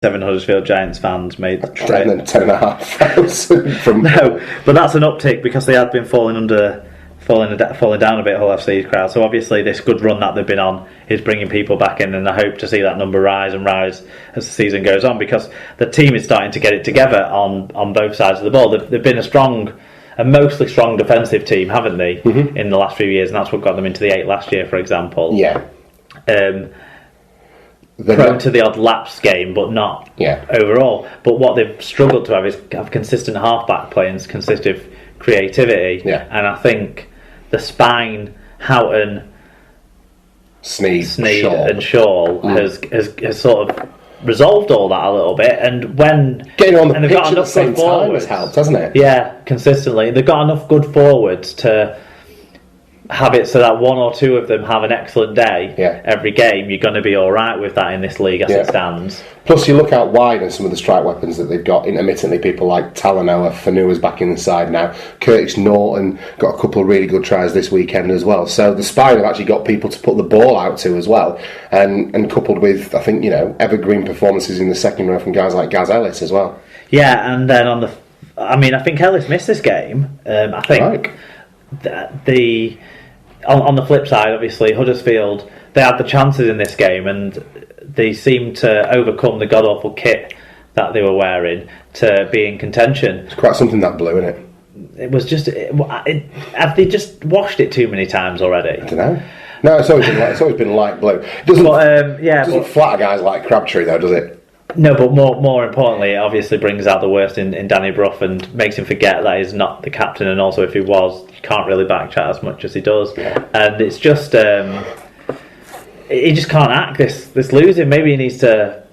7 Huddersfield Giants fans made the trip. And then 10,500 from... No, but that's an uptick because they had been falling down a bit, Hull FC's crowd. So obviously this good run that they've been on is bringing people back in, and I hope to see that number rise as the season goes on, because the team is starting to get it together on both sides of the ball. They've been a mostly strong defensive team, haven't they, in the last few years, and that's what got them into the 8 last year, for example. Yeah. Prone to the odd lapse game, but not overall. But what they've struggled to have consistent half-back play and consistent creativity. Yeah. And I think the spine, Houghton, Sneed and Shaw has sort of resolved all that a little bit. And when getting on the pitch at the same time has helped, hasn't it? Yeah, consistently. They've got enough good forwards to have it so that one or two of them have an excellent day every game. You're going to be alright with that in this league as it stands. Plus you look out wide and some of the strike weapons that they've got, intermittently people like Talanoa, Fanua's back in the side now, Curtis Norton got a couple of really good tries this weekend as well. So the spine have actually got people to put the ball out to as well, and coupled with, I think, evergreen performances in the second row from guys like Gaz Ellis as well. Yeah, and then I think Ellis missed this game. I think on the flip side, obviously, Huddersfield, they had the chances in this game and they seemed to overcome the god-awful kit that they were wearing to be in contention. It's quite something, that blue, isn't it? It was just... have they just washed it too many times already? I don't know. No, it's always been light blue. It doesn't flatter guys like Crabtree, though, does it? No, but more importantly, it obviously brings out the worst in Danny Brough and makes him forget that he's not the captain, and also if he was, you can't really backchat as much as he does. Yeah. And it's just he just can't act this losing. Maybe he needs to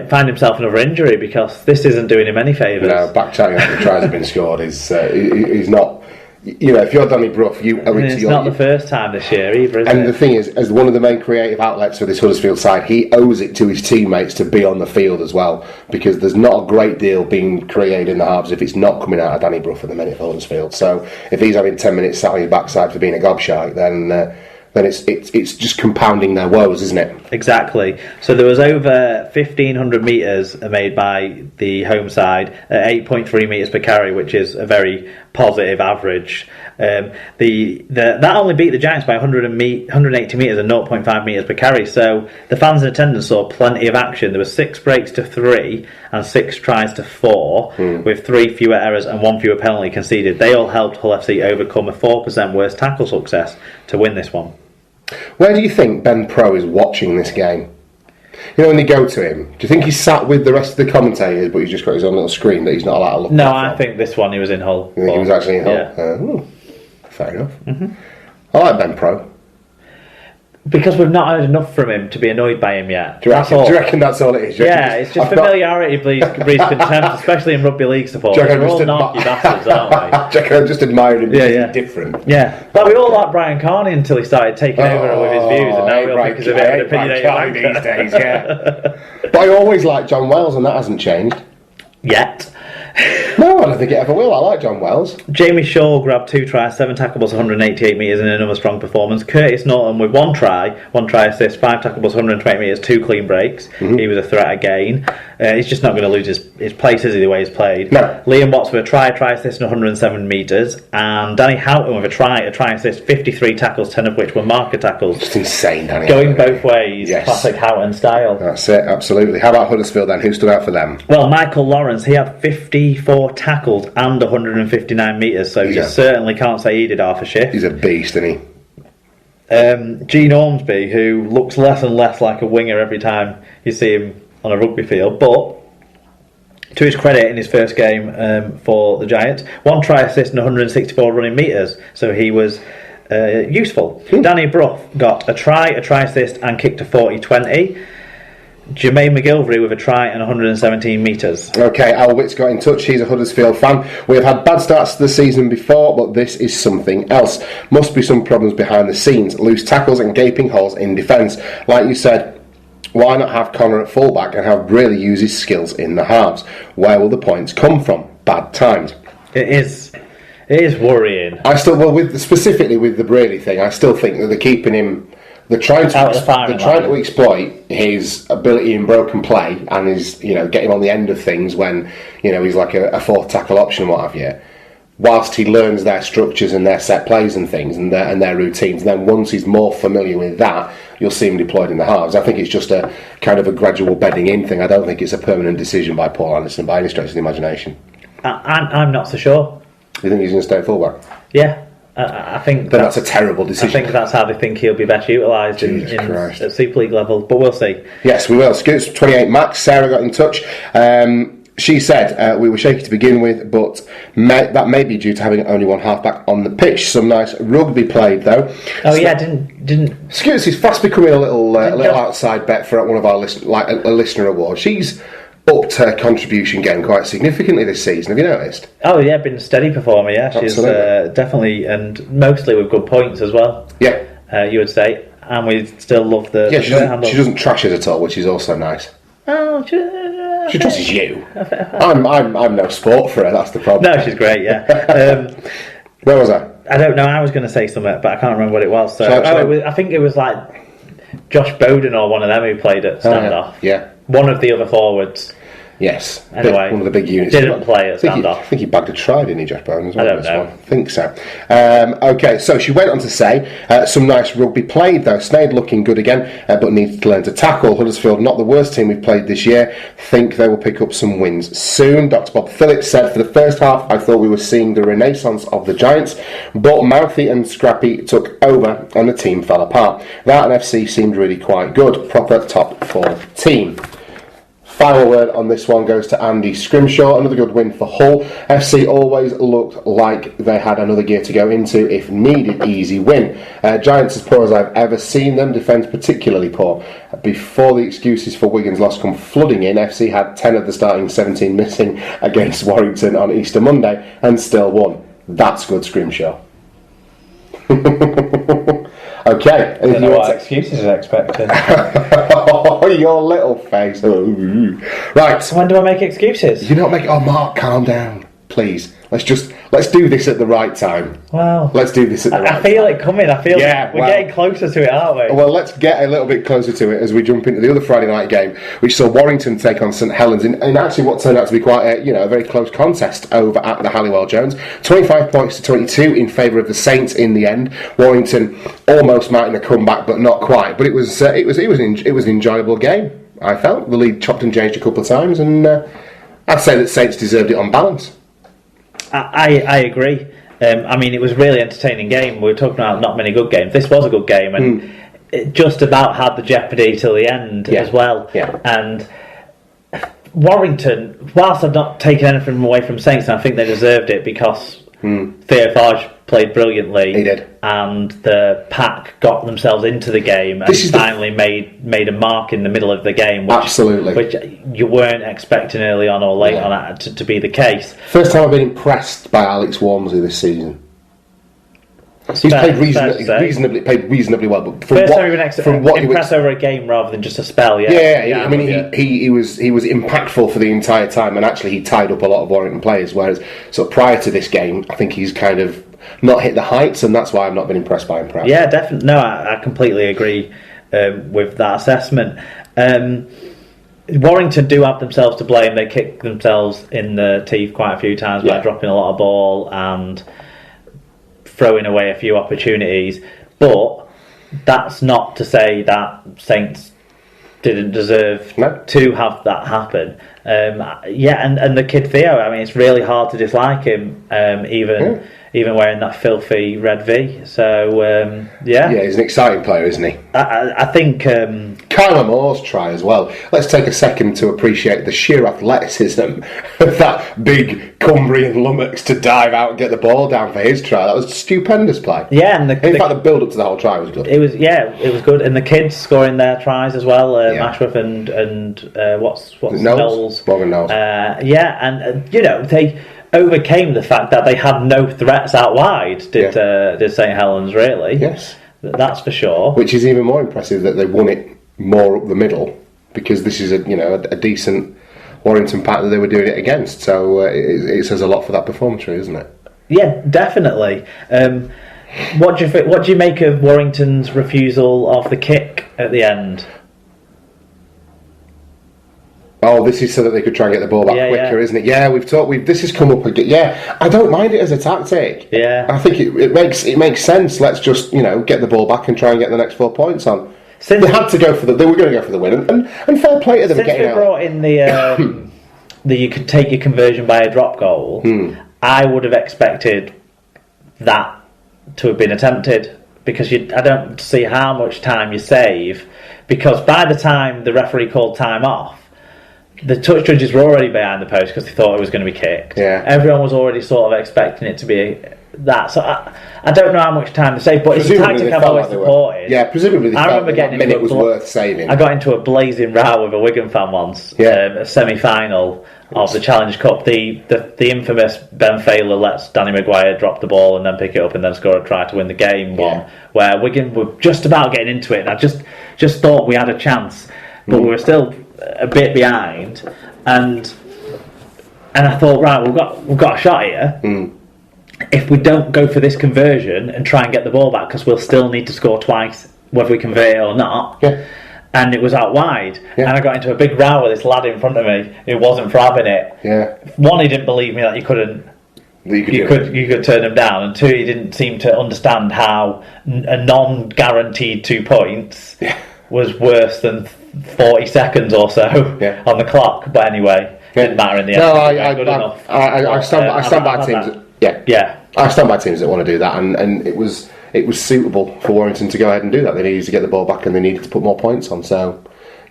find himself another injury, because this isn't doing him any favours. No, backchatting after the tries have been scored is he's not. If you're Danny Brough, it's not the first time this year either, is it? And the thing is, as one of the main creative outlets for this Huddersfield side, he owes it to his teammates to be on the field as well, because there's not a great deal being created in the halves if it's not coming out of Danny Brough at the minute for Huddersfield. So if he's having 10 minutes sat on his backside for being a gobshite, then it's just compounding their woes, isn't it? Exactly. So there was over 1,500 metres made by the home side at 8.3 metres per carry, which is a very positive average. That only beat the Giants by 180 metres and 0.5 metres per carry. So the fans in attendance saw plenty of action. There were 6 breaks to 3 and 6 tries to 4, with 3 fewer errors and 1 fewer penalty conceded. They all helped Hull FC overcome a 4% worse tackle success to win this one. Where do you think Ben Pro is watching this game? When they go to him, do you think he's sat with the rest of the commentators, but he's just got his own little screen that he's not allowed to look at? No, I think this one he was in Hull. You think he was actually in Hull? Yeah. Fair enough. I like Ben Pro. Because we've not heard enough from him to be annoyed by him yet. Do you reckon that's all it is? It's just familiarity breeds contempt, especially in rugby league supporters. We're all narky bastards, aren't we? I just admired him because he's different. Yeah, but we all liked Brian Carney until he started taking over with his views, and now we all think he's a bit of an opinionated wanker these days. But I always liked John Wells, and that hasn't changed. Yet. No, I don't think it ever will. I like John Wells. Jamie Shaw grabbed 2 tries, 7 tackles, 188 metres in another strong performance. Curtis Norton with 1 try assist, 5 tackles, 120 metres, 2 clean breaks. He was a threat again. He's just not going to lose his place, is he, the way he's played? No. Liam Watts with a try assist and 107 metres, and Danny Houghton with a try assist, 53 tackles, 10 of which were marker tackles. Just insane, Danny. Going both ways, classic Houghton style. That's it, absolutely. How about Huddersfield then? Who stood out for them? Well, Michael Lawrence, he had 54 tackles and 159 metres, so you certainly can't say he did half a shift. He's a beast, isn't he? Gene Ormsby, who looks less and less like a winger every time you see him on a rugby field, but to his credit, in his first game for the Giants, 1 try assist and 164 running metres, so he was useful. Danny Brough got a try assist and kicked a 40-20. Jermaine McGilvery with a try and 117 metres. Okay, Al Witt's got in touch. He's a Huddersfield fan. We have had bad starts to the season before, but this is something else. Must be some problems behind the scenes. Loose tackles and gaping holes in defence. Like you said, why not have Connor at fullback and have Braley use his skills in the halves? Where will the points come from? Bad times. It is worrying. Specifically with the Braley thing, I still think that they're keeping him They're trying firing to exploit his ability in broken play and his, get him on the end of things when, he's like a fourth tackle option and what have you. Whilst he learns their structures and their set plays and things and their routines, and then once he's more familiar with that, you'll see him deployed in the halves. I think it's just a kind of a gradual bedding in thing. I don't think it's a permanent decision by Paul Anderson by any stretch of the imagination. I'm not so sure. You think he's going to stay fullback? Yeah, I think that's a terrible decision. I think that's how they think he'll be best utilised at Super League level, but we'll see. Yes, we will. Scoots 28 Max. Sarah got in touch. She said, we were shaky to begin with, but that may be due to having only one half-back on the pitch. Some nice rugby played, though. Oh, yeah, didn't... Scoots is fast becoming a little outside bet for one of our a listener award. She's upped her contribution game quite significantly this season. Have you noticed? Oh, yeah, been a steady performer, yeah. She's definitely, and mostly with good points as well. Yeah. You would say. And we still love the... Yeah, she doesn't trash it at all, which is also nice. Oh, she trusts you. I'm no sport for her. That's the problem. No, she's great. Yeah. Where was I? I don't know. I was going to say something, but I can't remember what it was. So, I think it was like Josh Bowden or one of them who played at standoff. Yeah. One of the other forwards. Yes. Anyway, one of the big units. Didn't play at standoff. I think he bagged a try, didn't he, Josh Bowden, as well? I don't know. I think so. Okay, so she went on to say, some nice rugby played, though. Sneyd looking good again, but needs to learn to tackle. Huddersfield, not the worst team we've played this year. Think they will pick up some wins soon. Dr. Bob Phillips said, for the first half, I thought we were seeing the renaissance of the Giants, but Mouthy and Scrappy took over and the team fell apart. That and FC seemed really quite good. Proper top 4 team. Final word on this one goes to Andy Scrimshaw. Another good win for Hull. FC always looked like they had another gear to go into if needed. Easy win. Giants as poor as I've ever seen them. Defence particularly poor. Before the excuses for Wigan's loss come flooding in, FC had 10 of the starting 17 missing against Warrington on Easter Monday and still won. That's good, Scrimshaw. Okay. I don't know what excuses are expecting. Oh, your little face. Right. So when do I make excuses? You don't make... Oh, Mark, calm down. Please. Let's do this at the right time. Well, let's do this at the right time. I feel it coming. I feel we're getting closer to it, aren't we? Well, let's get a little bit closer to it as we jump into the other Friday night game, which saw Warrington take on St Helens in actually what turned out to be quite a very close contest over at the Halliwell Jones. 25 points to 22 in favour of the Saints in the end. Warrington almost mounting a comeback, but not quite. But it was an enjoyable game. I felt the lead chopped and changed a couple of times, and I'd say that Saints deserved it on balance. I agree. I mean, it was a really entertaining game. We were talking about not many good games. This was a good game, and it just about had the jeopardy till the end as well. Yeah. And Warrington, whilst I've not taken anything away from Saints, I think they deserved it because Theo Farge played brilliantly. He did. And the pack got themselves into the game and finally made a mark in the middle of the game. Which you weren't expecting early on or late on to be the case. First time I've been impressed by Alex Walmsley this season. He's played reasonably well, but first time impressed over a game rather than just a spell. He was impactful for the entire time, and actually he tied up a lot of Warrington players. Whereas, prior to this game, I think he's kind of not hit the heights, and that's why I've not been impressed by him. Perhaps. Yeah, definitely. No, I completely agree with that assessment. Warrington do have themselves to blame. They kicked themselves in the teeth quite a few times by dropping a lot of ball and throwing away a few opportunities, but that's not to say that Saints didn't deserve to have that happen. And the kid Theo, I mean, it's really hard to dislike him, even wearing that filthy red V. So he's an exciting player, isn't he? I think Kyler Moore's try as well. Let's take a second to appreciate the sheer athleticism of that big Cumbrian lummox to dive out and get the ball down for his try. That was a stupendous play. Yeah, and in fact, the build up to the whole try was good. It was good, and the kids scoring their tries as well. Ashworth and what's Knowles. Morgan Knowles. They overcame the fact that they had no threats out wide. Did St Helens really? Yes, that's for sure. Which is even more impressive that they won it more up the middle, because this is a decent Warrington pack that they were doing it against. So it says a lot for that performance, really, doesn't it? Yeah, definitely. What do you make of Warrington's refusal of the kick at the end? Oh, this is so that they could try and get the ball back quicker, isn't it? Yeah, this has come up again. Yeah, I don't mind it as a tactic. Yeah, I think it makes sense. Let's just get the ball back and try and get the next 4 points on. They had to go they were going to go for the win, and fair play to them. Since we brought in the you could take your conversion by a drop goal, I would have expected that to have been attempted, because I don't see how much time you save, because by the time the referee called time off, the touch judges were already behind the post because they thought it was going to be kicked. Yeah. Everyone was already sort of expecting it to be that. So I don't know how much time to save, but it's a tactic I've always supported. Yeah, presumably they felt that minute was worth saving. I got into a blazing row with a Wigan fan once, a semi-final of the Challenge Cup. The infamous Ben Failer lets Danny Maguire drop the ball and then pick it up and then score a try to win the game one, where Wigan were just about getting into it, and I just thought we had a chance, but we were still a bit behind, and I thought, right, we've got a shot here. If we don't go for this conversion and try and get the ball back, because we'll still need to score twice whether we convert it or not. And it was out wide, and I got into a big row with this lad in front of me who wasn't for having it. One, he didn't believe me that you could turn him down, and two, he didn't seem to understand how a non-guaranteed 2 points was worse than 40 seconds or so on the clock. But anyway, didn't matter in the end. I stand by teams. I stand by teams that want to do that, and it was suitable for Warrington to go ahead and do that. They needed to get the ball back, and they needed to put more points on. So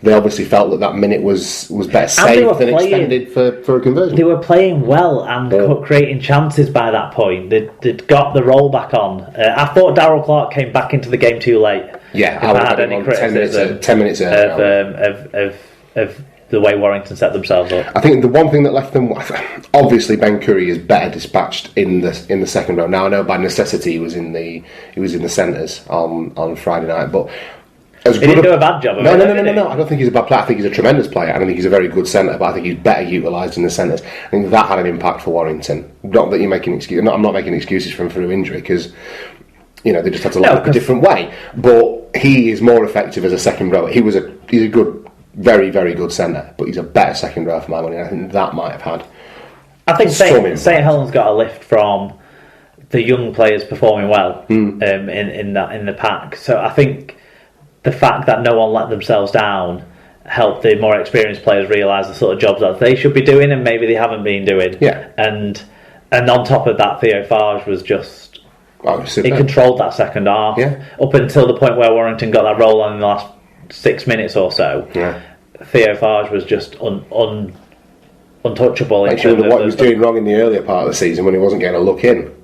they obviously felt that minute was better saved than extended for a conversion. They were playing well and creating chances by that point. They'd got the roll back on. I thought Darryl Clark came back into the game too late. Yeah, I had any criticism 10 minutes earlier of the way Warrington set themselves up. I think the one thing that left them, obviously Ben Curry is better dispatched in the second row. Now I know by necessity he was in the centres on Friday night, but he didn't do a bad job of it. No. I don't think he's a bad player. I think he's a tremendous player. I don't think he's a very good centre, but I think he's better utilised in the centres. I think that had an impact for Warrington. Not that you're making excuses. I'm not making excuses for him through injury, because they just had to line up a different way. But he is more effective as a second rower. He's a good, very, very good centre, but he's a better second rower for my money. And I think that might have had. I think St Helens got a lift from the young players performing well in the pack. So I think the fact that no one let themselves down helped the more experienced players realise the sort of jobs that they should be doing and maybe they haven't been doing. And on top of that, Theo Farge was just he controlled that second half up until the point where Warrington got that roll on in the last 6 minutes or so. Theo Farge was just untouchable. I wonder what he was doing wrong in the earlier part of the season when he wasn't getting a look in.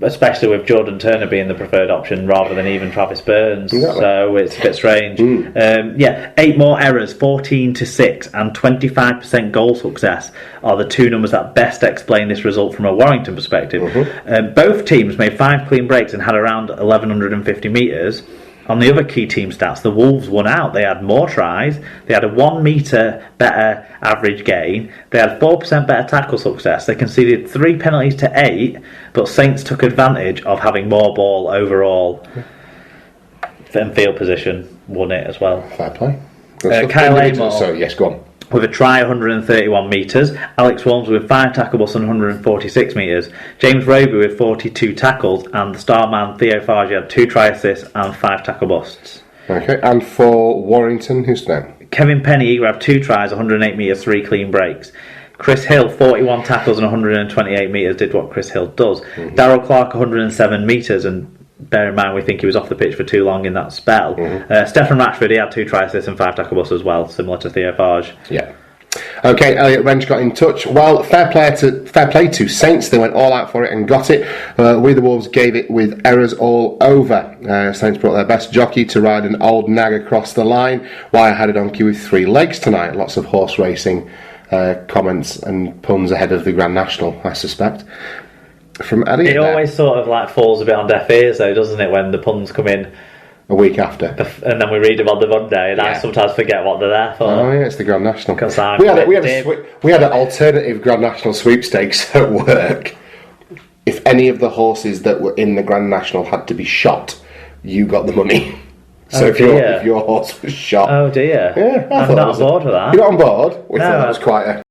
Especially with Jordan Turner being the preferred option rather than even Travis Burns. Exactly. So it's a bit strange. 8 more errors, 14-6 and 25% goal success are the two numbers that best explain this result from a Warrington perspective. Both teams made 5 clean breaks and had around 1,150 metres. On the other key team stats, the Wolves won out. They had more tries, they had a 1 metre better average gain, they had 4% better tackle success, they conceded 3 penalties to 8, but Saints took advantage of having more ball overall, and field position won it as well. Fair play. Kyle Amor, sorry, yes, go on. With a try 131 metres, Alex Walmsley with 5 tackle busts and 146 metres, James Roby with 42 tackles, and the star man Theo Farge had 2 try assists and 5 tackle busts. Okay, and for Warrington, who's name? Kevin Penny grabbed 2 tries, 108 metres, 3 clean breaks. Chris Hill, 41 tackles and 128 metres, did what Chris Hill does. Darryl Clark, 107 metres, and bear in mind we think he was off the pitch for too long in that spell. Stefan Ratchford, he had 2 try assists and 5 tackle busts as well, similar to Theo Farge. Okay, Elliot Wrench got in touch. Well, fair play to Saints. They went all out for it and got it. We the Wolves gave it with errors all over. Saints brought their best jockey to ride an old nag across the line. Why had a donkey with 3 legs tonight? Lots of horse racing comments and puns ahead of the Grand National, I suspect. From Elliot, it always sort of falls a bit on deaf ears, though, doesn't it, when the puns come in a week after, and then we read them on the Monday, and I sometimes forget what they're there for. Oh yeah, it's the Grand National. We had an alternative Grand National sweepstakes at work. if any of the horses that were in the Grand National had to be shot, you got the money. So if your horse was shot... Oh dear. Yeah, I'm not on board with that. You're not on board? We No. thought that was quite a